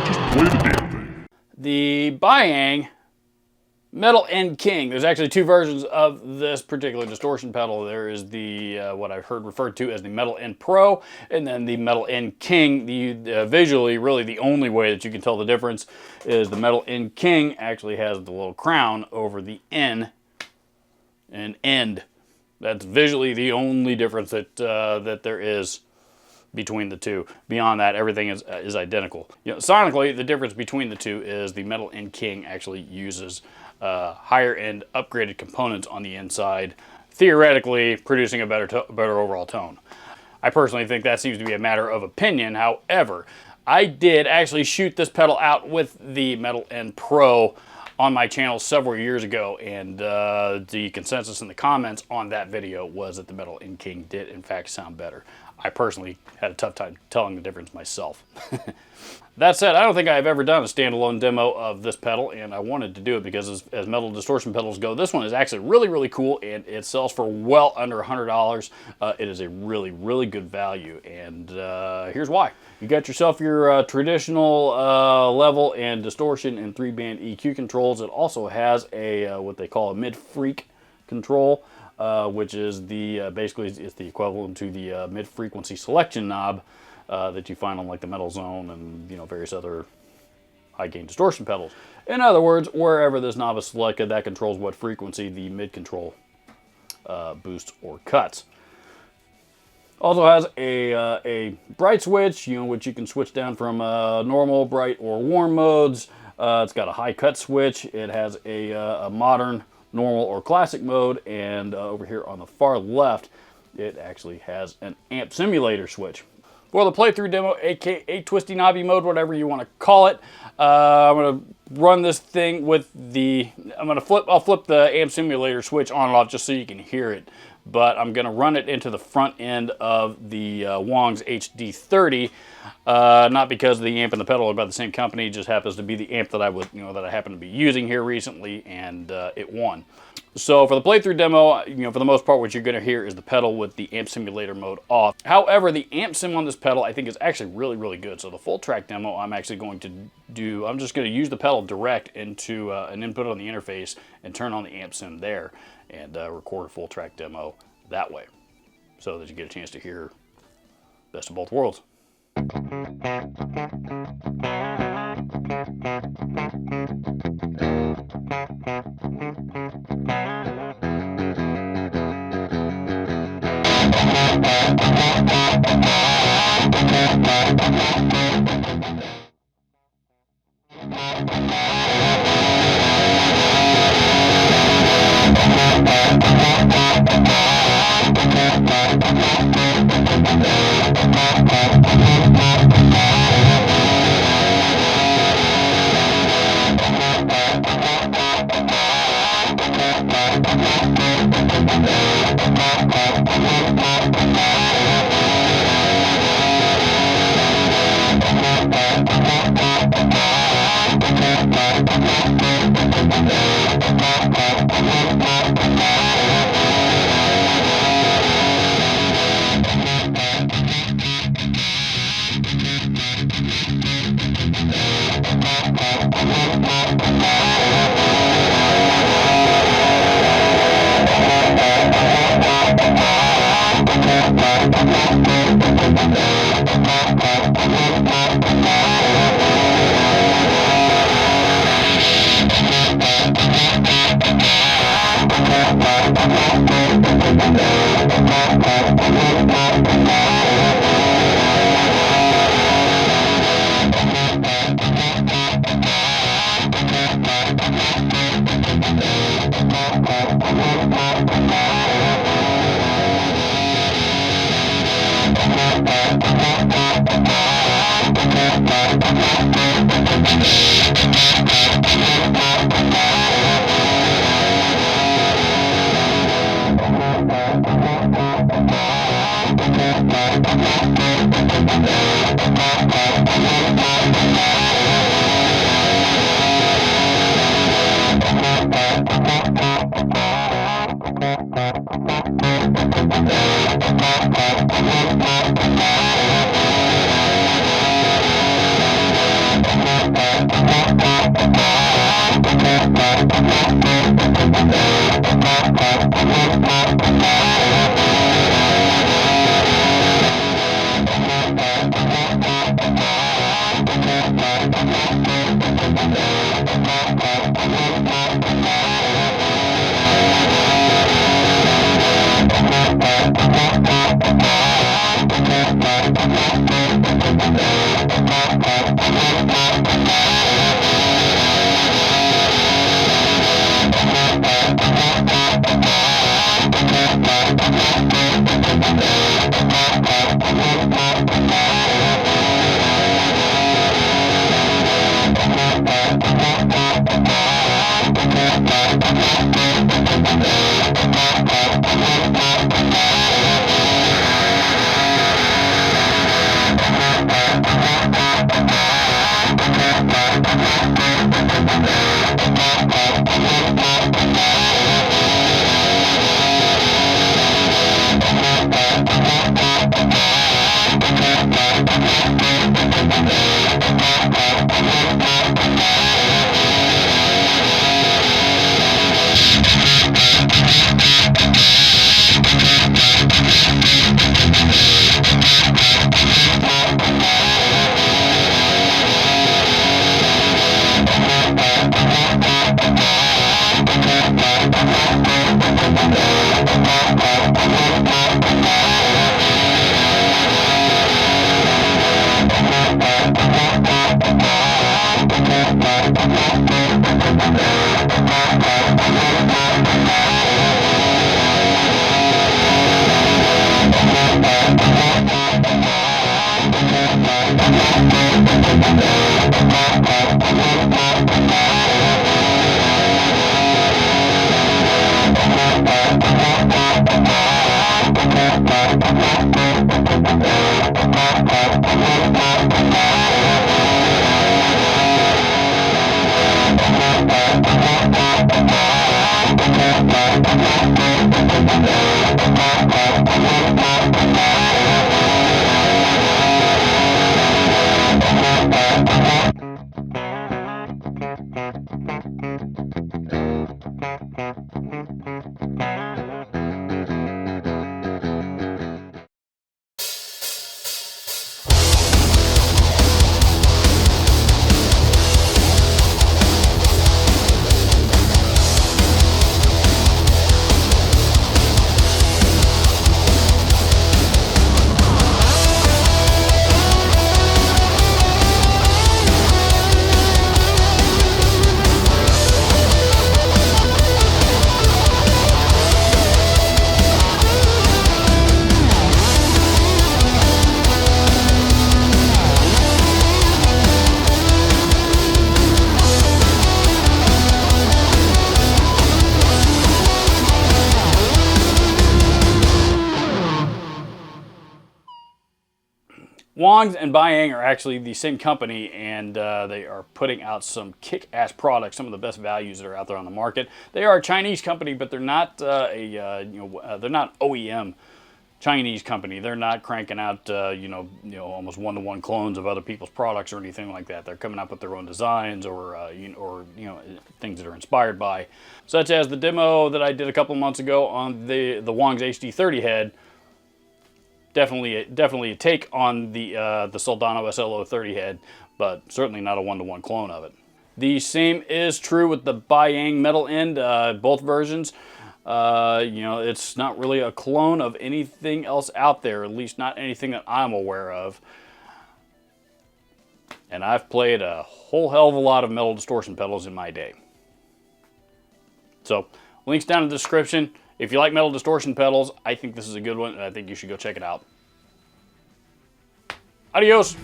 just play the damn thing. The Bayang Metal End King. There's actually two versions of this particular distortion pedal. There is the what I've heard referred to as the Metal End Pro, and then the Metal End King. The visually, really the only way that you can tell the difference is the Metal End King actually has the little crown over the N and end. That's visually the only difference that that there is between the two. Beyond that, everything is identical. You know, sonically, the difference between the two is the Metal End King actually uses higher end upgraded components on the inside, theoretically producing a better overall tone. I personally think that seems to be a matter of opinion. However, I did actually shoot this pedal out with the Metal End Pro on my channel several years ago, and the consensus in the comments on that video was that the Metal End King did in fact sound better. I personally had a tough time telling the difference myself. That said, I don't think I've ever done a standalone demo of this pedal, and I wanted to do it because as metal distortion pedals go, this one is actually really cool, and it sells for well under $100. It is a really good value, and here's why. You got yourself your traditional level and distortion and 3-band EQ controls. It also has a what they call a mid-freak control, which is the basically it's the equivalent to the mid-frequency selection knob that you find on like the Metal Zone and various other high-gain distortion pedals. In other words, wherever this knob is selected, that controls what frequency the mid-control boosts or cuts. Also has a bright switch, which you can switch down from normal, bright, or warm modes. It's got a high cut switch. It has a modern, normal, or classic mode, and over here on the far left, it actually has an amp simulator switch. For the playthrough demo, aka twisty knobby mode, whatever you want to call it, I'm going to run this thing with I'll flip the amp simulator switch on and off just so you can hear it. But I'm going to run it into the front end of the Wong's HD30, not because the amp and the pedal are by the same company. It just happens to be the amp that I happen to be using here recently, and it won. So for the playthrough demo, for the most part, what you're going to hear is the pedal with the amp simulator mode off. However, the amp sim on this pedal I think is actually really good. So the full track demo, I'm actually going to do. I'm just going to use the pedal direct into an input on the interface and turn on the amp sim there, and record a full track demo that way, so that you get a chance to hear best of both worlds. Wang's and Bayang are actually the same company, and they are putting out some kick-ass products, some of the best values that are out there on the market. They are a Chinese company, but they're not they're not OEM Chinese company. They're not cranking out almost one-to-one clones of other people's products or anything like that. They're coming up with their own designs or things that are inspired by, such as the demo that I did a couple months ago on the Wang's HD30 head. Definitely a take on the Soldano SL030 head, but certainly not a one-to-one clone of it. The same is true with the Bayang metal end, both versions. It's not really a clone of anything else out there, at least not anything that I'm aware of. And I've played a whole hell of a lot of metal distortion pedals in my day. So, links down in the description. If you like metal distortion pedals, I think this is a good one, and I think you should go check it out. Adios!